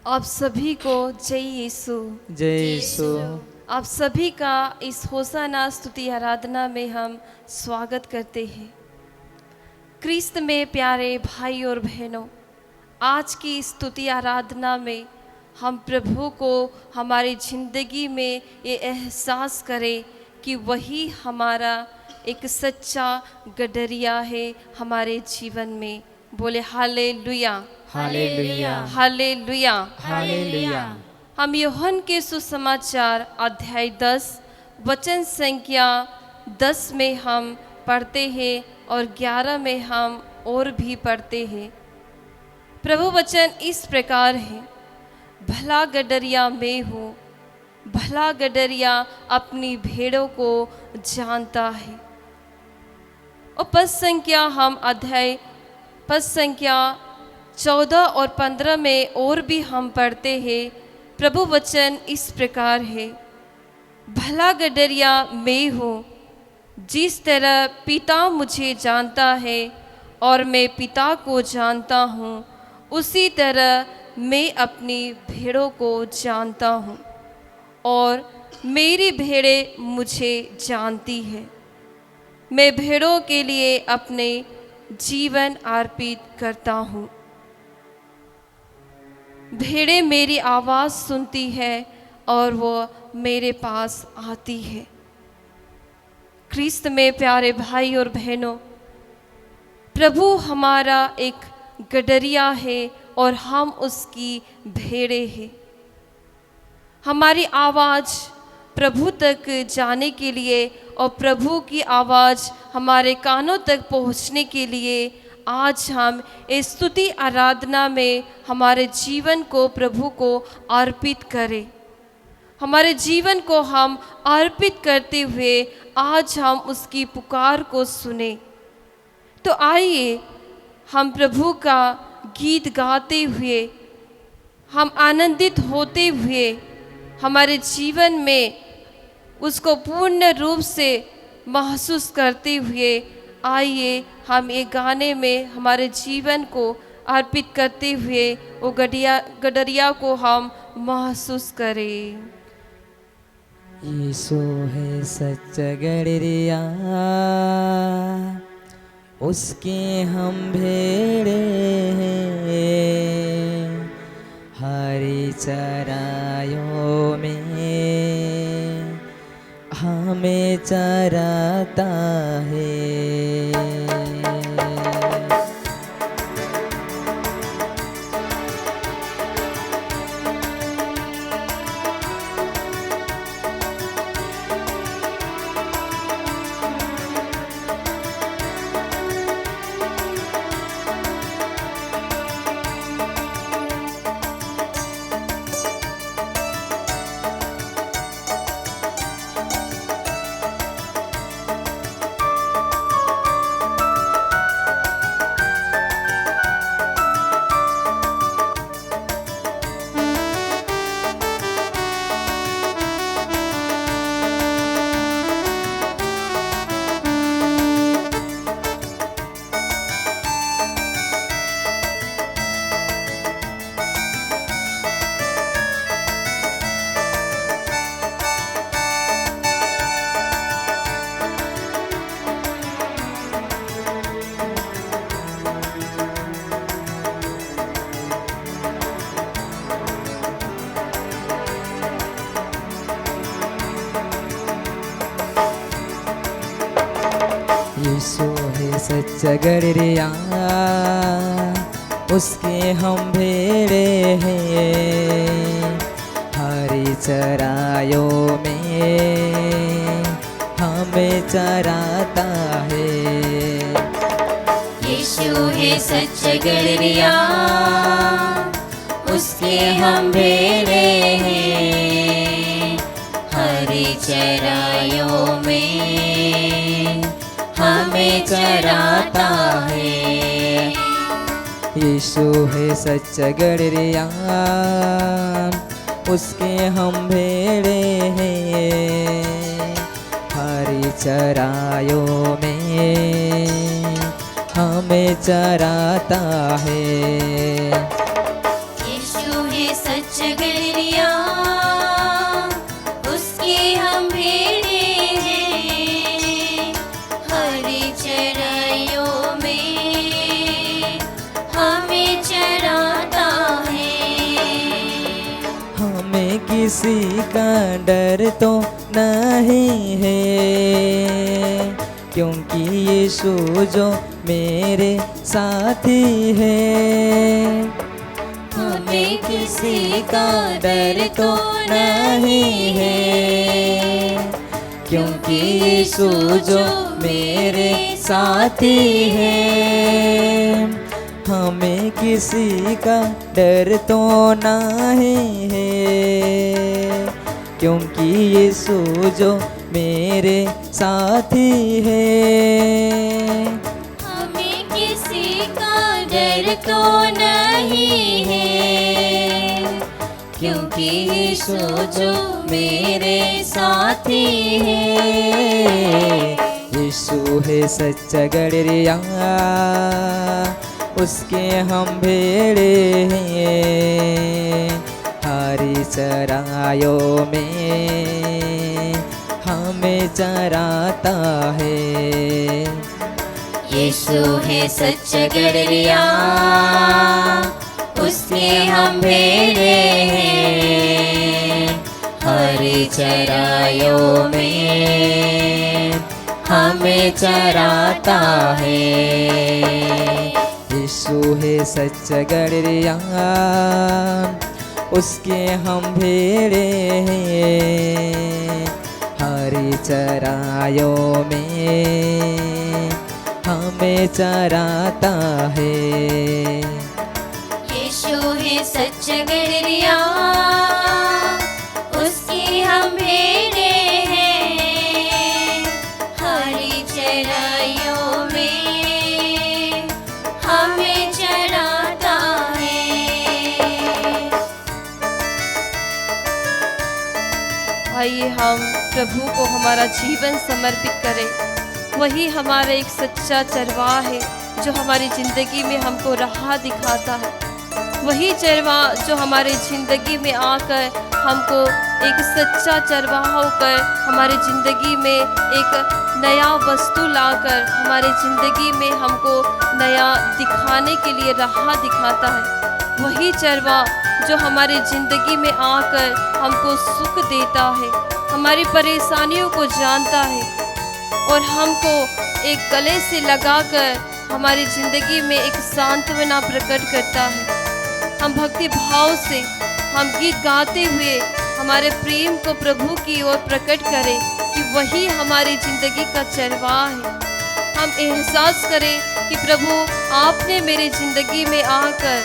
आप सभी को जय यीशु। जय यीशु। आप सभी का इस होसाना स्तुति आराधना में हम स्वागत करते हैं। क्रिस्त में प्यारे भाई और बहनों, आज की स्तुति आराधना में हम प्रभु को हमारी ज़िंदगी में ये एहसास करें कि वही हमारा एक सच्चा गडरिया है हमारे जीवन में। बोले हालेलुया, हालेलुया, हालेलुया, हालेलुया। हम यूहन्ना के सुसमाचार अध्याय 10 वचन संख्या 10 में हम पढ़ते हैं और 11 में हम और भी पढ़ते हैं। प्रभु वचन इस प्रकार है, भला गडरिया मैं हूँ, भला गडरिया अपनी भेड़ों को जानता है। और पद संख्या हम अध्याय पद संख्या 14 और 15 में और भी हम पढ़ते हैं। प्रभु वचन इस प्रकार है, भला गडरिया मैं हूँ, जिस तरह पिता मुझे जानता है और मैं पिता को जानता हूँ, उसी तरह मैं अपनी भेड़ों को जानता हूँ और मेरी भेड़ें मुझे जानती है। मैं भेड़ों के लिए अपने जीवन अर्पित करता हूँ। भेड़ें मेरी आवाज़ सुनती है और वो मेरे पास आती है। क्रिस्त में प्यारे भाई और बहनों, प्रभु हमारा एक गडरिया है और हम उसकी भेड़ें हैं। हमारी आवाज़ प्रभु तक जाने के लिए और प्रभु की आवाज़ हमारे कानों तक पहुंचने के लिए आज हम इस स्तुति आराधना में हमारे जीवन को प्रभु को अर्पित करें। हमारे जीवन को हम अर्पित करते हुए आज हम उसकी पुकार को सुने। तो आइए हम प्रभु का गीत गाते हुए, हम आनंदित होते हुए हमारे जीवन में उसको पूर्ण रूप से महसूस करते हुए आइए हम एक गाने में हमारे जीवन को अर्पित करते हुए वो गडरिया को हम महसूस करें। यीशु है सच्चा गडरिया, उसके हम भेड़े हैं, हरी चराइयों में हमें चराता है। यीशु है सच्चा गडरिया, उसके हम भेड़े हैं, हरी चराइयों में हमें चराता है। यीशु है सच्चा गडरिया, हम भेड़े हैं, हरी चराइयों में हमें चराता है। यीशु है सच्चा गड़रिया, उसके हम भेड़े हैं, हरी चराइयों में हमें चराता है। यीशु है सच गलिया, उसके हम भेड़े हैं, हरी चराइयों में हमें चराता है। हमें किसी का डर तो नहीं है, क्योंकि यीशु जो मेरे साथी है। हमें किसी का डर तो नहीं है, क्योंकि यीशु जो मेरे साथी है। हमें किसी का डर तो नहीं है, क्योंकि यीशु जो मेरे साथी है। हमें किसी का डर तो नहीं है, क्योंकि यीशु जो मेरे साथी है। यीशु है सच्चा गड़रिया, उसके हम भेड़े हैं, हरी चराइयों में हमें चराता है। यीशु है सच्चा गड़रिया, उसके हम भेड़े हैं, हरी चराइयों में हमें चराता है। यीशु है सच्चा गड़रिया, उसके हम भेड़े हैं, हरी चराइयों में हमें चराता है। यीशु है सच गड़रिया, उसके हम भेड़े हैं, हरी चराइयों में हमें चराता है। आइए हम प्रभु को हमारा जीवन समर्पित करें। वही हमारा एक सच्चा चरवाहा है जो हमारी ज़िंदगी में हमको राह दिखाता है। वही चरवाहा जो हमारे ज़िंदगी में आकर हमको एक सच्चा चरवाहा होकर हमारी ज़िंदगी में एक नया वस्तु लाकर हमारे ज़िंदगी में हमको नया दिखाने के लिए राह दिखाता है। वही चरवाहा जो हमारे ज़िंदगी में आकर हमको सुख देता है, हमारी परेशानियों को जानता है और हमको एक गले से लगाकर हमारी ज़िंदगी में एक सांत्वना प्रकट करता है। हम भक्ति भाव से हम गीत गाते हुए हमारे प्रेम को प्रभु की ओर प्रकट करें कि वही हमारी ज़िंदगी का चरवाहा है। हम एहसास करें कि प्रभु आपने मेरी ज़िंदगी में आकर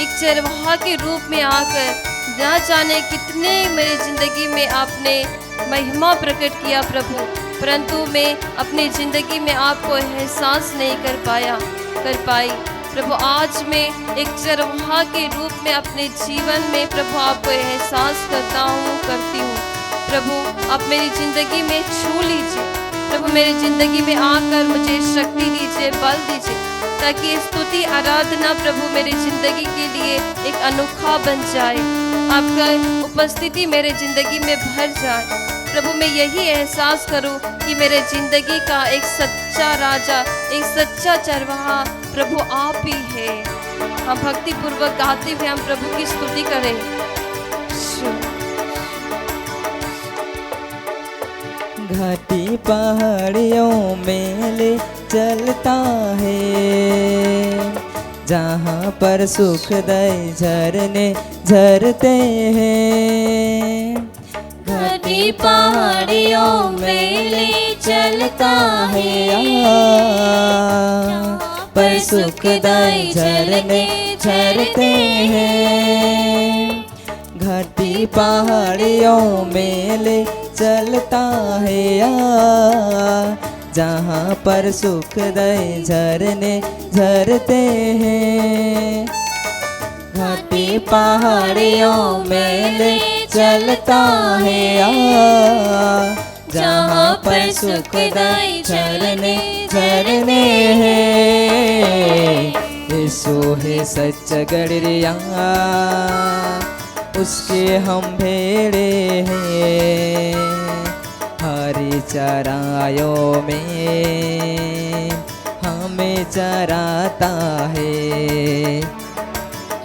एक चरवाहा के रूप में आकर ना जाने कितने मेरी ज़िंदगी में आपने महिमा प्रकट किया प्रभु, परंतु मैं अपनी ज़िंदगी में आपको एहसास नहीं कर पाई। प्रभु आज मैं एक चरवाहा के रूप में अपने जीवन में प्रभु आपको एहसास करती हूँ। प्रभु आप मेरी ज़िंदगी में छू लीजिए, प्रभु मेरी ज़िंदगी में आकर मुझे शक्ति दीजिए, बल दीजिए, ताकि स्तुति आराधना प्रभु मेरी ज़िंदगी के लिए एक अनोखा बन जाए, आपका उपस्थिति मेरे ज़िंदगी में भर जाए। प्रभु मैं यही एहसास करूं कि मेरे ज़िंदगी का एक सच्चा राजा, एक सच्चा चरवाहा प्रभु आप ही है। हम भक्ति पूर्वक गाते हुए हम प्रभु की स्तुति करें। घाटी पहाड़ियों में ले चलता है, जहाँ पर सुखदायी झरने झरते हैं। घाटी पहाड़ियों में ले चलता है, पर सुखदाई झरने झरते हैं। घाटी पहाड़ियों में ले चलता है आ, जहाँ पर सुखदाई झरने झरते हैं। घाटी पहाड़ियों में ले चलता है आ, जहाँ पर सुखदाई झरने झरने हैं। यीशु है सच्चा गड़रिया, उसके हम भेड़े हैं। हरी चराइयों में हमें चराता है।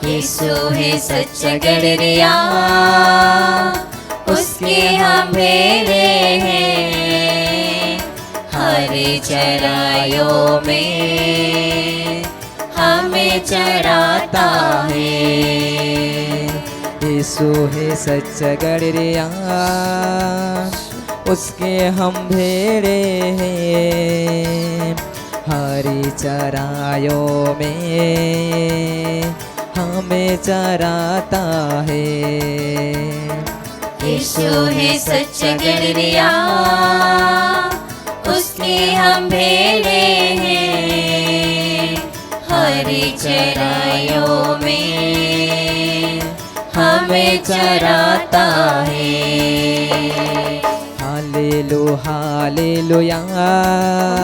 यीशु है सच्चा गड़रिया, उसके हम भेड़े हैं। हरी चराइयों में हमें चराता है। यीशु है सच्चा गड़रिया, उसके हम भेड़े हैं। हरी चराइयों में हमें चराता है। यीशु है सच्चा गड़रिया, उसके हम भेड़े हैं। हरी चराइयों में हमें चराता है। हालेलुया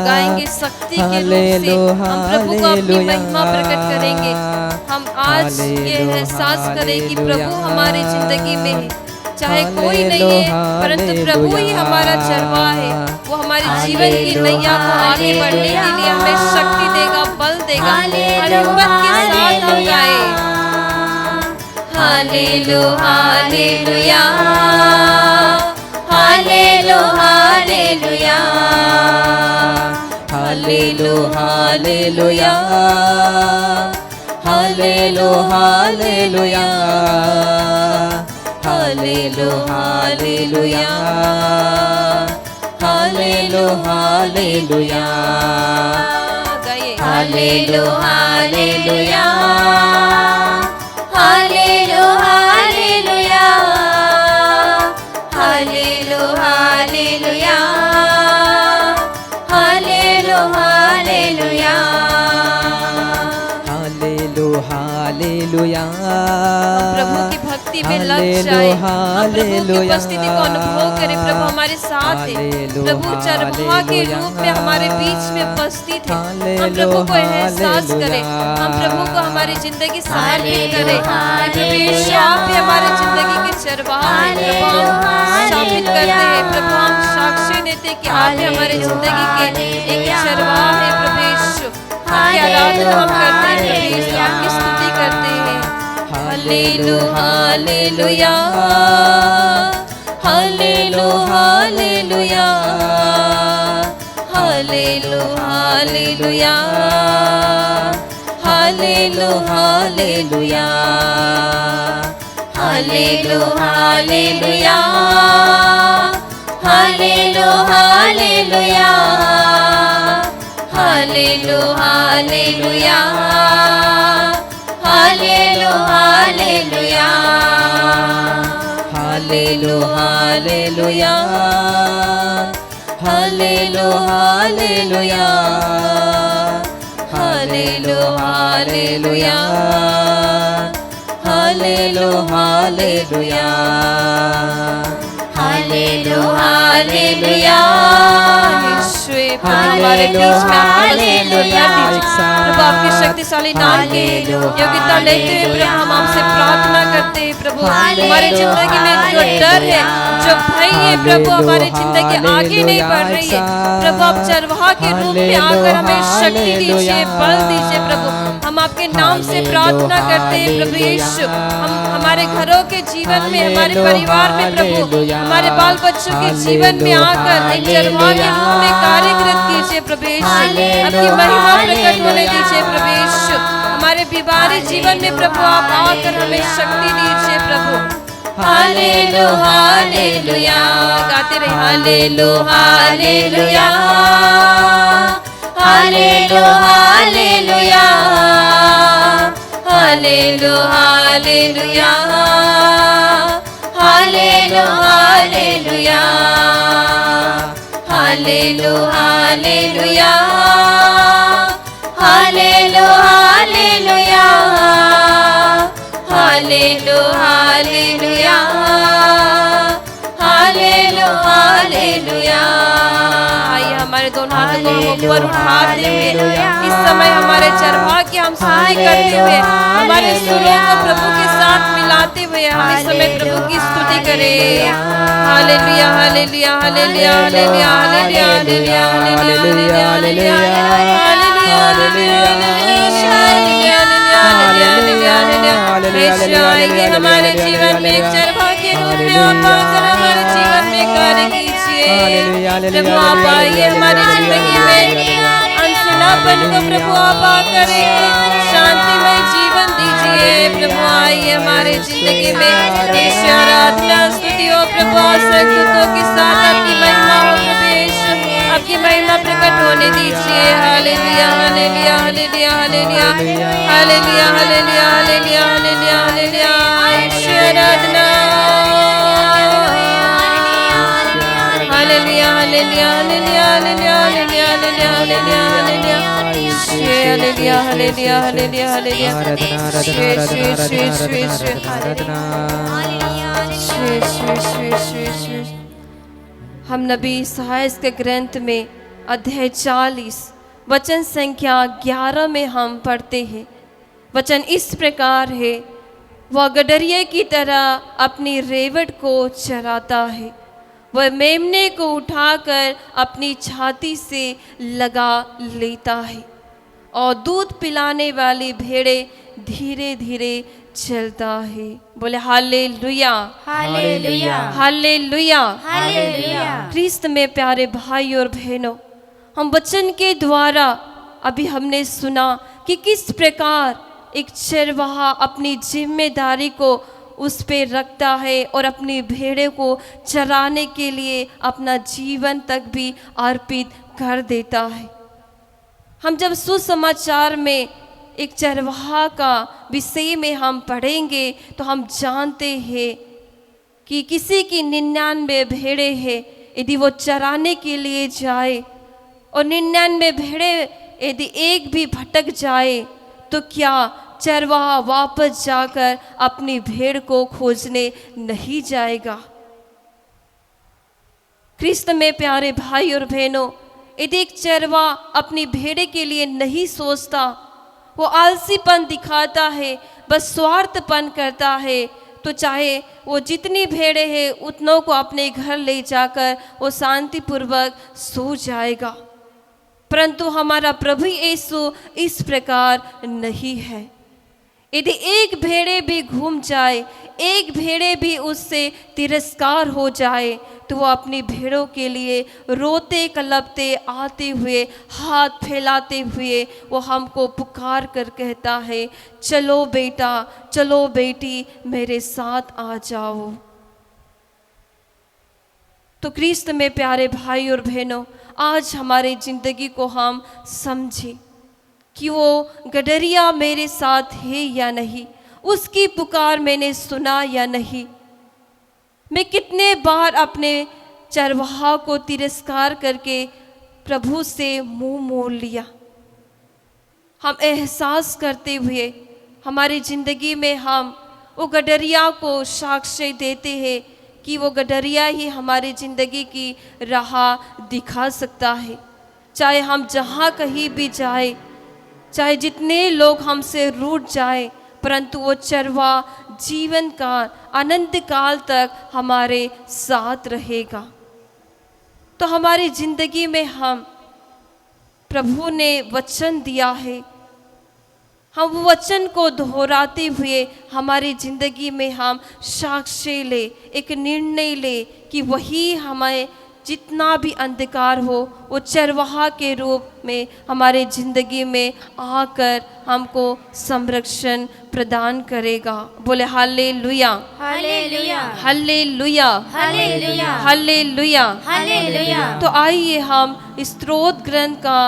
गाएंगे शक्ति के रूप से हम प्रभु को अपनी महिमा प्रकट करेंगे। हम आज ये एहसास करें कि प्रभु हमारी जिंदगी में है, चाहे कोई नहीं है परंतु प्रभु ही हमारा चरवाहा है। वो हमारे जीवन की नैया को आगे बढ़ने के लिए हमें शक्ति देगा, बल देगा। हिम्मत के साथ हम गाएं। Hallelujah hallelujah hallelujah hallelujah hallelujah hallelujah hallelujah hallelujah hallelujah hallelujah गाइए hallelujah hallelujah hallelujah hallelujah hallelujah hallelujah hallelujah hallelujah hallelujah प्रभु की भक्ति में लग जाए। हम प्रभु की उपस्थिति को अनुभव करें। प्रभु हमारे साथ है। प्रभु चरवाहा के रूप में हमारे बीच में उपस्थित है। हम प्रभु को एहसास करें। हम प्रभु को हमारी जिंदगी समर्पित करें। प्रभु यीशु आप ही हमारी जिंदगी के चरवाहा हैं। प्रभु हम स्थापित करते हैं। प्रभु हम साक्ष्य देते हैं कि आप ही हमारी जिंदगी के एक चरवाहा है। प्रभु यीशु आपकी आराधना हम करते हैं। प्रभु यीशु आपकी स्तुति करते हैं। Hallelujah hallelujah hallelujah hallelujah hallelujah hallelujah hallelujah hallelujah hallelujah hallelujah hallelujah hallelujah hallelujah hallelujah hallelujah hallelujah hallelujah hallelujah यीशु हमारे बीच में आपकी प्रभु आपके शक्तिशाली नाम की योग्यता लेते हुए प्रभु हम आपसे प्रार्थना करते हैं। प्रभु हमारी जिंदगी में जो डर है, जो भय है, प्रभु हमारी जिंदगी आगे नहीं बढ़ रही है। प्रभु आप चरवाहा के रूप में आकर हमें शक्ति दीजिए, बल दीजिए। प्रभु हम आपके नाम से प्रार्थना करते हैं। प्रभु यीशु हम हमारे घरों के जीवन में, हमारे परिवार में, प्रभु हमारे बाल बच्चों के जीवन में आकर एक चरवाहा के रूप में कार्यकृत कीजिए। प्रभु यीशु आपकी महिमा प्रकट होने दीजिए। प्रभु यीशु हमारे बीमारी जीवन में प्रभु आप आकर हमें शक्ति दीजिए। प्रभु हालेलुया हालेलुया गाते रहे। हालेलुया हालेलुया हालेलु हालेलुया हालेलु हालेलुया हालेलु हालेलुया हालेलु हालेलुया हालेलु हालेलुया हालेलु हालेलुया हालेलु हालेलुया। आइए हमारे दोनों हाथों को हम ऊपर उठाते हुए इस समय हमारे चरवाहा की हम स्तुति करते हुए हमारे सुरों को प्रभु के साथ मिलाते हुए हम इस समय प्रभु की स्तुति करें। Hallelujah hallelujah hallelujah hallelujah hallelujah hallelujah hallelujah hallelujah. हमारे जीवन में एक चरवाहा के रूप में आप आकर हमारे जीवन में कार्य कीजिए। प्रभु आप आइए हमारी जिंदगी में अनसुनापन को प्रभु आप आकर शांतिमय जीवन दीजिए। प्रभु आइए हमारे जिंदगी में ईश्वर आराधना स्तुति हो प्रभु संगीतों के साथ आपकी महिमा हो प्रवेश आपकी महिमा प्रकट होने दीजिए। Hallelujah hallelujah hallelujah hallelujah hallelujah hallelujah hallelujah hallelujah hallelujah ईश्वर आराधना hallelujah hallelujah hallelujah hallelujah hallelujah hallelujah hallelujah hallelujah hallelujah hallelujah hallelujah hallelujah. हम नबी इसायाह के ग्रंथ में अध्याय 40 वचन संख्या 11 में हम पढ़ते हैं। वचन इस प्रकार है, वह गडरिये की तरह अपनी रेवट को चराता है, वह मेमने को उठाकर अपनी छाती से लगा लेता है और दूध पिलाने वाली भेड़े धीरे धीरे चलता है। बोले हालेलुया हालेलुया हालेलुया हालेलुया। ख्रिस्त में प्यारे भाई और बहनों, हम वचन के द्वारा अभी हमने सुना कि किस प्रकार एक चरवाहा अपनी जिम्मेदारी को उस पे रखता है और अपनी भेड़े को चराने के लिए अपना जीवन तक भी अर्पित कर देता है। हम जब सुसमाचार में एक चरवाहा का विषय में हम पढ़ेंगे तो हम जानते हैं कि किसी की 99 भेड़े हैं, यदि वो चराने के लिए जाए और 99 भेड़े यदि एक भी भटक जाए तो क्या चरवाहा वापस जाकर अपनी भेड़ को खोजने नहीं जाएगा? ख्रिस्त में प्यारे भाई और बहनों, यदि एक चरवाहा अपनी भेड़े के लिए नहीं सोचता, वो आलसीपन दिखाता है, बस स्वार्थपन करता है, तो चाहे वो जितनी भेड़े हैं उतनों को अपने घर ले जाकर वो शांतिपूर्वक सो जाएगा। परंतु हमारा प्रभु यीशु इस प्रकार नहीं है। यदि एक भेड़े भी घूम जाए, एक भेड़े भी उससे तिरस्कार हो जाए, तो वो अपनी भेड़ों के लिए रोते कलपते आते हुए, हाथ फैलाते हुए वो हमको पुकार कर कहता है, चलो बेटा, चलो बेटी, मेरे साथ आ जाओ। तो ख्रिस्त में प्यारे भाई और बहनों, आज हमारे ज़िंदगी को हम समझें कि वो गडरिया मेरे साथ है या नहीं, उसकी पुकार मैंने सुना या नहीं। मैं कितने बार अपने चरवाहा को तिरस्कार करके प्रभु से मुंह मोड़ लिया। हम एहसास करते हुए हमारी ज़िंदगी में हम वो गडरिया को साक्ष्य देते हैं कि वो गडरिया ही हमारी ज़िंदगी की राह दिखा सकता है। चाहे हम जहाँ कहीं भी जाए, चाहे जितने लोग हमसे रूठ जाए, परंतु वो चरवा जीवन का अनंत काल तक हमारे साथ रहेगा। तो हमारी ज़िंदगी में हम प्रभु ने वचन दिया है, हम वो वचन को दोहराते हुए हमारी ज़िंदगी में हम साक्ष्य ले, एक निर्णय ले कि वही हमें जितना भी अंधकार हो वो चरवाहा के रूप में हमारे ज़िंदगी में आकर हमको संरक्षण प्रदान करेगा। बोले hallelujah hallelujah hallelujah hallelujah hallelujah. Hallelujah. तो आइए हम स्तोत्र ग्रंथ का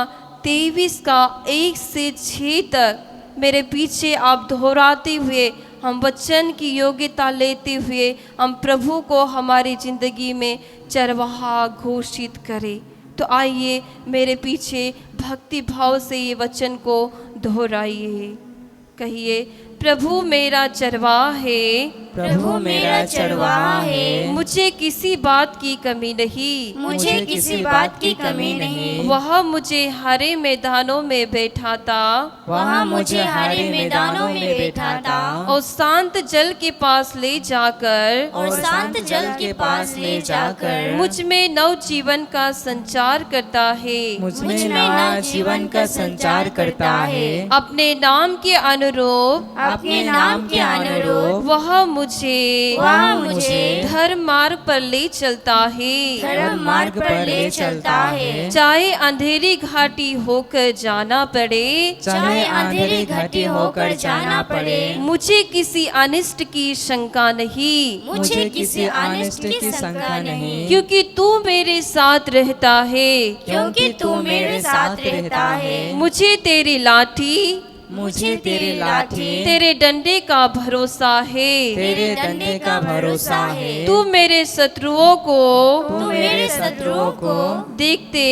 23 का 1 से 6 तक मेरे पीछे आप दोहराते हुए हम वचन की योग्यता लेते हुए हम प्रभु को हमारी ज़िंदगी में चरवाहा घोषित करें। तो आइए मेरे पीछे भक्ति भाव से ये वचन को दोहराइए। कहिए, प्रभु मेरा चरवाहा है, प्रभु मेरा चरवाहा है, मुझे किसी बात की कमी नहीं, मुझे किसी बात की कमी नहीं। वह मुझे हरे मैदानों में बैठाता, वहाँ मुझे हरे मैदानों में बैठाता और शांत जल के पास ले जाकर, और शांत जल के पास ले जाकर मुझ में नव जीवन का संचार करता है। मुझ में नया जीवन का संचार करता है। अपने नाम के अनुरूप अपने नाम के अनुरूप वह मुझे धर्म मार्ग पर ले चलता है। धर्म मार्ग पर ले चलता है। चाहे अंधेरी घाटी होकर जाना पड़े, चाहे अंधेरी घाटी होकर जाना पड़े, मुझे किसी अनिष्ट की शंका नहीं, मुझे किसी अनिष्ट की शंका नहीं, क्योंकि तू मेरे साथ रहता है। क्योंकि तू मेरे साथ रहता है। मुझे तेरी लाठी, मुझे तेरी लाठी, तेरे डंडे का भरोसा है। तेरे डंडे का भरोसा है। तू मेरे शत्रुओं को, तू मेरे शत्रुओं को देखते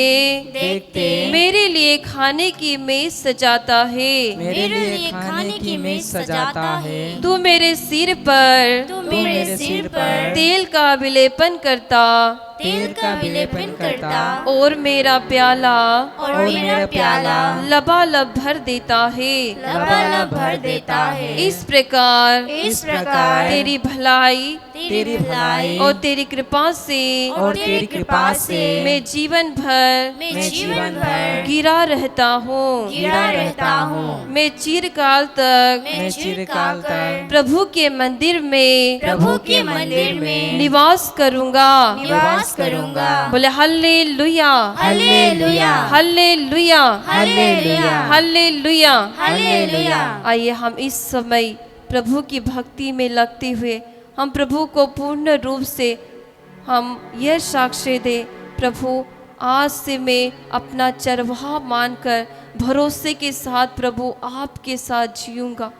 देखते मेरे लिए खाने की मेज सजाता है। मेरे लिए खाने की मेज सजाता है। तू मेरे सिर पर तू मेरे सिर पर तेल का विलेपन करता, तेल का विलेपन करता और मेरा प्याला और मेरा प्याला लबालब भर देता है। लबालब भर देता है। इस प्रकार तेरी भलाई तेरी भलाई और तेरी कृपा से और तेरी कृपा से मैं जीवन भर गिरा रहता हूँ। मैं चिरकाल तक प्रभु के मंदिर में निवास करूँगा। बोले hallelujah, hallelujah, hallelujah, hallelujah, hallelujah. Hallelujah. आइए हम इस समय प्रभु की भक्ति में लगते हुए हम प्रभु को पूर्ण रूप से हम यह साक्ष्य दें, प्रभु आज से मैं अपना चरवाहा मानकर भरोसे के साथ प्रभु आपके साथ जीऊँगा।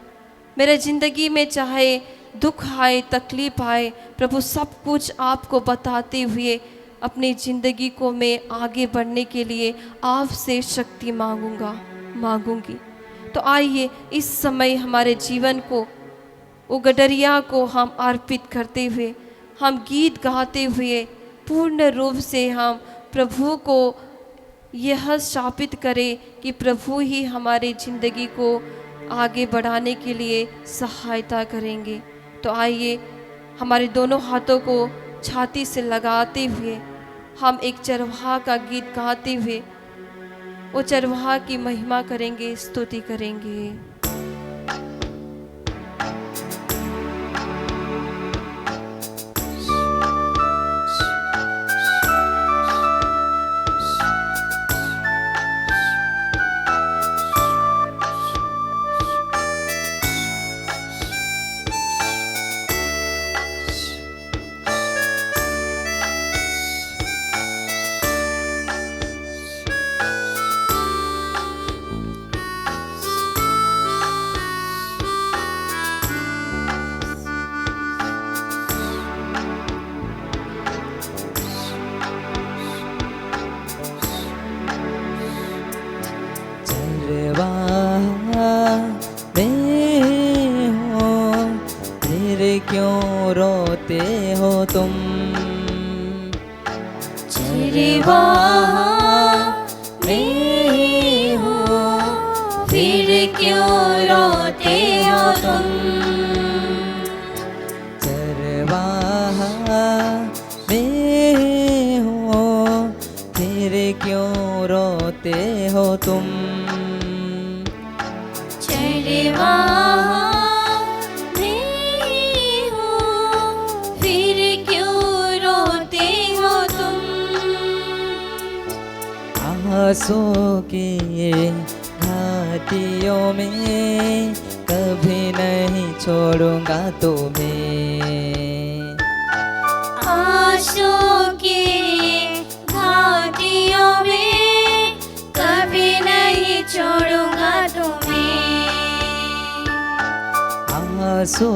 मेरे ज़िंदगी में चाहे दुख आए, तकलीफ आए, प्रभु सब कुछ आपको बताते हुए अपनी ज़िंदगी को मैं आगे बढ़ने के लिए आपसे शक्ति मांगूंगी। तो आइए इस समय हमारे जीवन को, वो गडरिया को हम अर्पित करते हुए, हम गीत गाते हुए पूर्ण रूप से हम प्रभु को यह स्थापित करें कि प्रभु ही हमारी ज़िंदगी को आगे बढ़ाने के लिए सहायता करेंगे। तो आइए हमारे दोनों हाथों को छाती से लगाते हुए हम एक चरवाहा का गीत गाते हुए वो चरवाहा की महिमा करेंगे, स्तुति करेंगे। क्यों रोते हो तुम? चरवाहा मैं हूँ, फिर क्यों रोते हो तुम? चरवाहा मैं हूँ, फिर क्यों रोते हो तुम? चरवाहा आंसू की घाटियों में कभी नहीं छोड़ूंगा तुम्हें। आंसू की घाटियों में कभी नहीं आंसू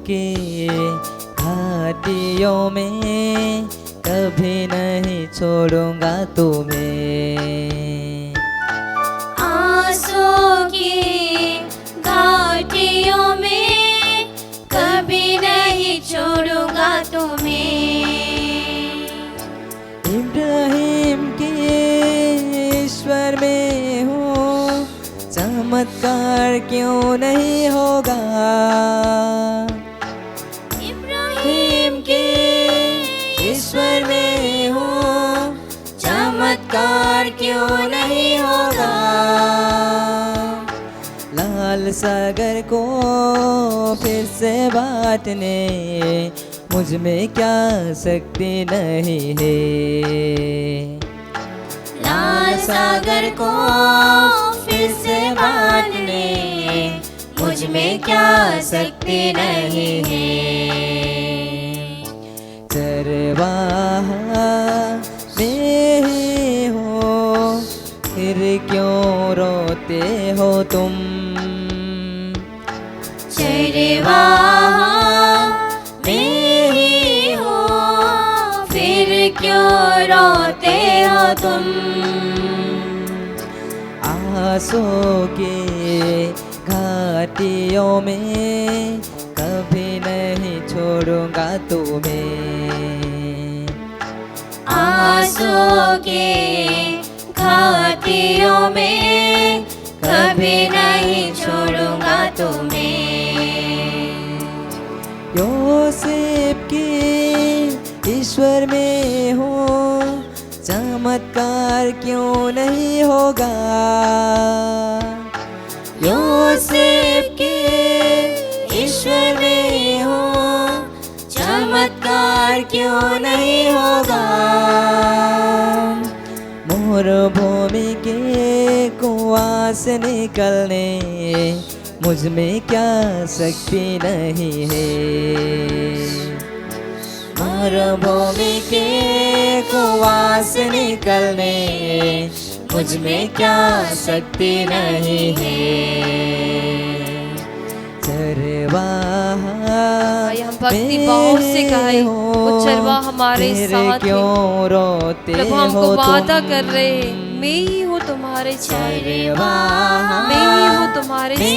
की घाटियों में कभी नहीं छोड़ूंगा तुम्हें। आंसू की घाटियों में कभी नहीं छोड़ूंगा तुम्हें। इब्राहिम के ईश्वर में हूँ, चमत्कार क्यों नहीं होगा। इब्राहिम के ईश्वर में हूँ, चमत्कार क्यों नहीं होगा। लाल सागर को फिर से बांटने मुझ में क्या शक्ति नहीं है। लाल सागर को फिर से बांटने मुझ में क्या शक्ति नहीं है। चरवाहा में ही हो, फिर क्यों रोते हो तुम। चरवाहा में ही हो, फिर क्यों रोते हो तुम। आंसू की घाटियों में कभी नहीं छोड़ूंगा तुम्हें। आंसू के घाटियों में कभी नहीं छोड़ूंगा तुम्हें। योसेफ के ईश्वर में हो, चमत्कार क्यों नहीं होगा। योसेफ के ईश्वर में हो, चमत्कार क्यों नहीं होगा। मरुभूमि के कुआं से निकलने मुझ में क्या शक्ति नहीं है। मरुभूमि के कुआं से निकलने मुझ में क्या शक्ति नहीं है। चरवाहा हम भक्ति भाव से गाए, वो चरवाहा हमारे साथ क्यों है। रोते प्रभु हो हमको वादा तुम। कर रहे हैं, मैं ही हूँ तुम्हारे साथ, चरवाहा मैं ही हूँ तुम्हारे साथ। में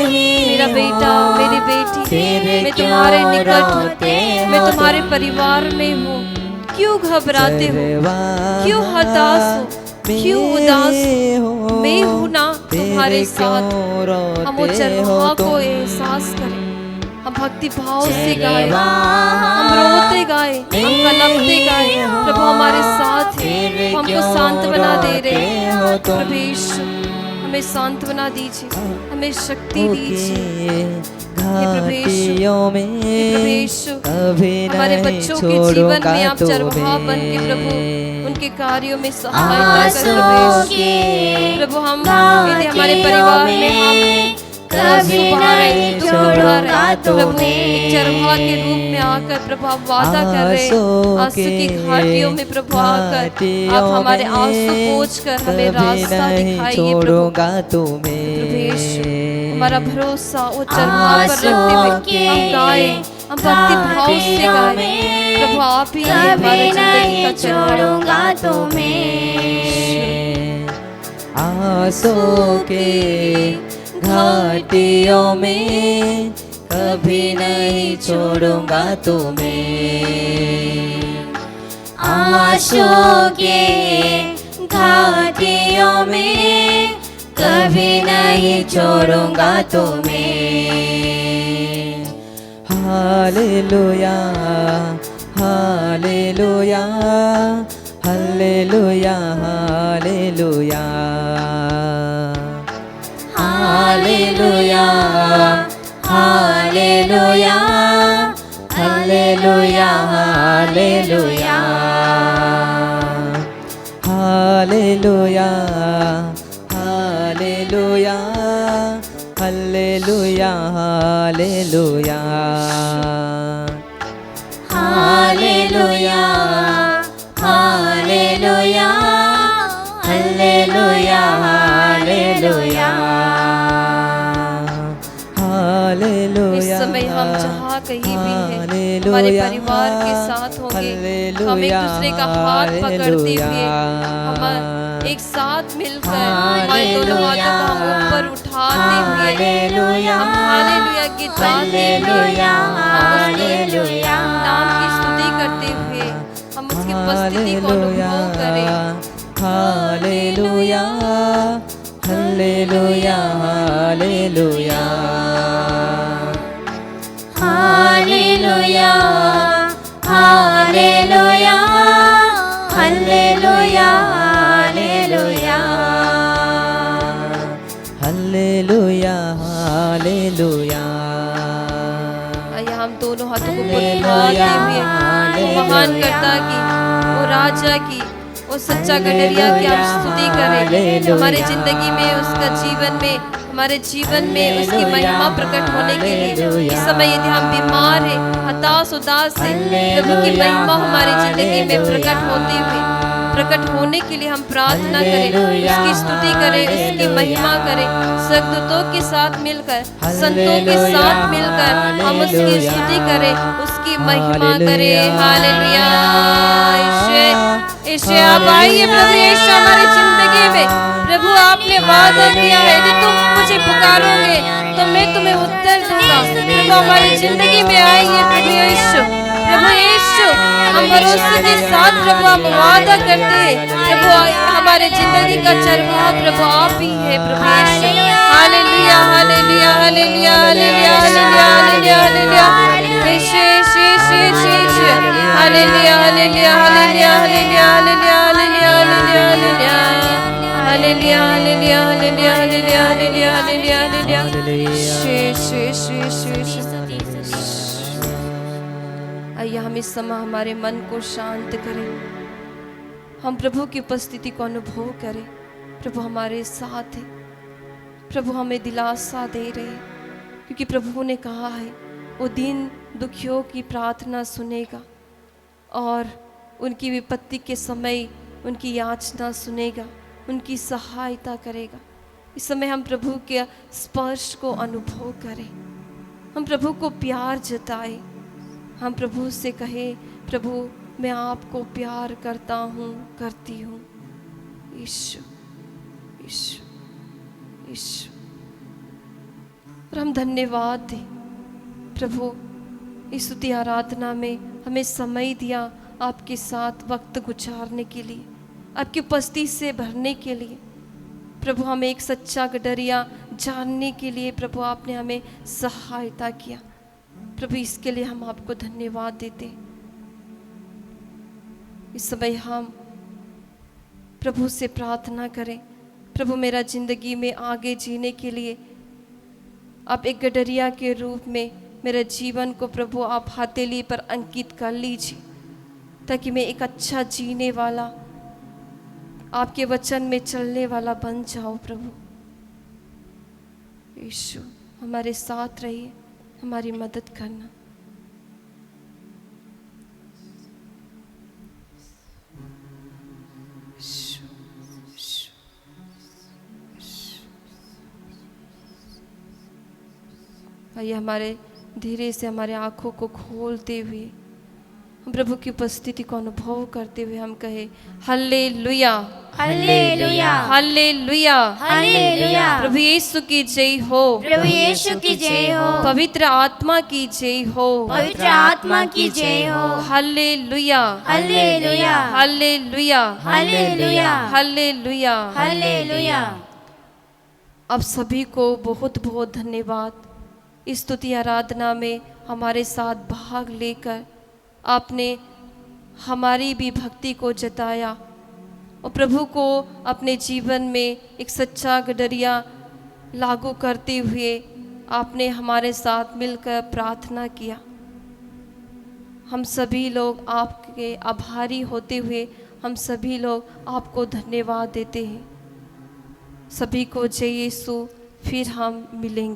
ही मेरा बेटा, हो, मेरी बेटी, फिर मैं तुम्हारे क्यों निकट रोते हूँ, मैं हो तुम्हारे तुम। परिवार में हूँ। क्यों घबराते हो, चरवाहा क्यों हताश हो, क्यों उदास हो। मैं हूँ ना तुम्हारे साथ। हम वो चरवाहा को एहसास करें, हम भक्ति भाव से गाए, हम रोते गाए, हम कलपते गाए। प्रभु हमारे साथ है, हमको सांत्वना दे रहे हैं। प्रभु यीशु हमें सांत्वना दीजिए, हमें शक्ति दीजिए। घाटियों में प्रभु यीशु कभी हमारे नहीं बच्चों के जीवन में आप छोड़ूंगा चरवाहा बन के प्रभु तुम्हें। उनके कार्यों में सहायता कर प्रभु यीशु। प्रभु हम यदि हमारे परिवार में हम कभी नहीं छोड़ूंगा प्रभु तुम्हें। एक चरवाहा के रूप में आकर प्रभु आप वादा कर रहे हैं, आंसू की घाटियों में प्रभु आकर आप हमारे आंसू पोंछ कर हमें रास्ता दिखाइए प्रभु। छोड़ूंगा प्रभु तुम्हें। यीशु हमारा भरोसा वो चरवाहा पर रखते हुए हम गाए, हम भक्ति भाव से गाए। प्रभु आप ही हैं हमारे जिंदगी का छोड़ूंगा तुम्हें। आंसू के घाटियों में कभी नहीं छोड़ूंगा तुम्हें। आंसू के घाटियों में कभी नहीं छोड़ूंगा तुम्हें। Hallelujah hallelujah hallelujah hallelujah hallelujah hallelujah hallelujah hallelujah hallelujah hallelujah hallelujah hallelujah hallelujah hallelujah hallelujah hallelujah इस समय हम जहाँ कहीं भी है हमारे परिवार के साथ होंगे। हम एक दूसरे का हाथ पकड़ते हुए हम एक साथ मिलकर हमारे दोनों हाथों को हम ऊपर उठाते हुए हम हालेलुया गीत गाते हुए हम उसके नाम की स्तुति करते हुए हम उसकी उपस्थिति को अनुभव करें। Hallelujah hallelujah hallelujah hallelujah hallelujah hallelujah hallelujah hallelujah hallelujah. आइए हम दोनों हाथों को उठाते हुए वो महान कर्ता की, वो राजा की, वो सच्चा गडरिया की हम स्तुति करें। हमारे जिंदगी में उसका जीवन में हमारे जीवन में उसकी महिमा प्रकट होने के लिए इस समय यदि हम बीमार हैं, हताश उदास हैं, प्रभु की महिमा हमारी जिंदगी में प्रकट होने के लिए हम प्रार्थना करें, उसकी स्तुति करें, उसकी महिमा करें। स्वर्गदूतों के साथ मिलकर, संतों के साथ मिलकर हम उसकी स्तुति करें, उसकी महिमा करें। हालेलुया। ईशे आप आइए प्रभु यीशु हमारी जिंदगी में। प्रभु आपने वादा किया है यदि तुम मुझे पुकारोगे तो मैं तुम्हें उत्तर दूंगा। प्रभु हमारी जिंदगी में आइए प्रभु यीशु। प्रभु यीशु हम भरोसे के साथ प्रभु आप वादा करते हैं। प्रभु हमारे जिंदगी का चरवाहा प्रभु आप ही है प्रभु यीशु। Hallelujah hallelujah hallelujah hallelujah hallelujah hallelujah यीशु यीशु यीशु यीशु hallelujah hallelujah hallelujah hallelujah hallelujah hallelujah hallelujah hallelujah hallelujah hallelujah hallelujah hallelujah hallelujah hallelujah. आइए हम इस समय हमारे मन को शांत करें, हम प्रभु की उपस्थिति को अनुभव करें। प्रभु हमारे साथ है, प्रभु हमें दिलासा दे रहे हैं, क्योंकि प्रभु ने कहा है वो दीन दुखियों की प्रार्थना सुनेगा और उनकी विपत्ति के समय उनकी याचना सुनेगा, उनकी सहायता करेगा। इस समय हम प्रभु के स्पर्श को अनुभव करें, हम प्रभु को प्यार जताएं, हम प्रभु से कहें प्रभु मैं आपको प्यार करता हूँ, करती हूँ। यीशु यीशु यीशु। और हम धन्यवाद दें प्रभु इस स्तुति आराधना में हमें समय दिया आपके साथ वक्त गुजारने के लिए, आपकी उपस्थिति से भरने के लिए। प्रभु हमें एक सच्चा गडरिया जानने के लिए प्रभु आपने हमें सहायता किया। प्रभु इसके लिए हम आपको धन्यवाद देते। इस समय हम प्रभु से प्रार्थना करें, प्रभु मेरा जिंदगी में आगे जीने के लिए आप एक गडरिया के रूप में मेरे जीवन को प्रभु आप हथेली पर अंकित कर लीजिए, ताकि मैं एक अच्छा जीने वाला, आपके वचन में चलने वाला बन जाऊं। प्रभु यीशु हमारे साथ रहिए, हमारी मदद करना। आइए हमारे धीरे से हमारे आँखों को खोलते हुए हम प्रभु की उपस्थिति को अनुभव करते हुए हम कहे हालेलुया हालेलुया हालेलुया हालेलुया। प्रभु यीशु की जय हो, प्रभु यीशु की जय हो, पवित्र आत्मा की जय हो, पवित्र आत्मा की जय हो। Hallelujah hallelujah hallelujah hallelujah hallelujah hallelujah. आप सभी को बहुत बहुत धन्यवाद। इस स्तुति आराधना में हमारे साथ भाग लेकर आपने हमारी भी भक्ति को जताया और प्रभु को अपने जीवन में एक सच्चा गडरिया लागू करते हुए आपने हमारे साथ मिलकर प्रार्थना किया। हम सभी लोग आपके आभारी होते हुए हम सभी लोग आपको धन्यवाद देते हैं। सभी को जय यीशु। फिर हम मिलेंगे।